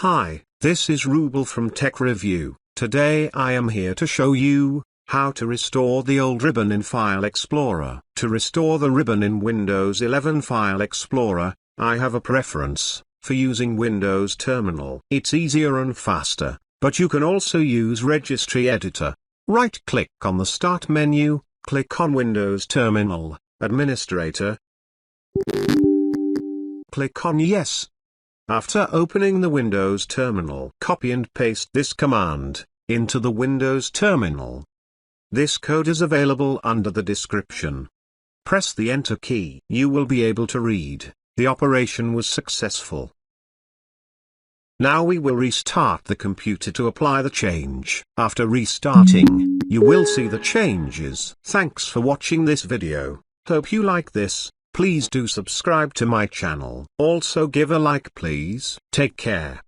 Hi, this is Rubel from Tech Review. Today I am here to show you how to restore the old ribbon in File Explorer. To restore the ribbon in Windows 11 File Explorer, I have a preference for using Windows Terminal. It's easier and faster, but you can also use Registry Editor. Right-click on the Start menu, click on Windows Terminal, Administrator. Click on Yes. After opening the Windows Terminal, copy and paste this command into the Windows Terminal. This code is available under the description. Press the Enter key. You will be able to read, the operation was successful. Now we will restart the computer to apply the change. After restarting, you will see the changes. Thanks for watching this video. Hope you like this. Please do subscribe to my channel. Also give a like please. Take care.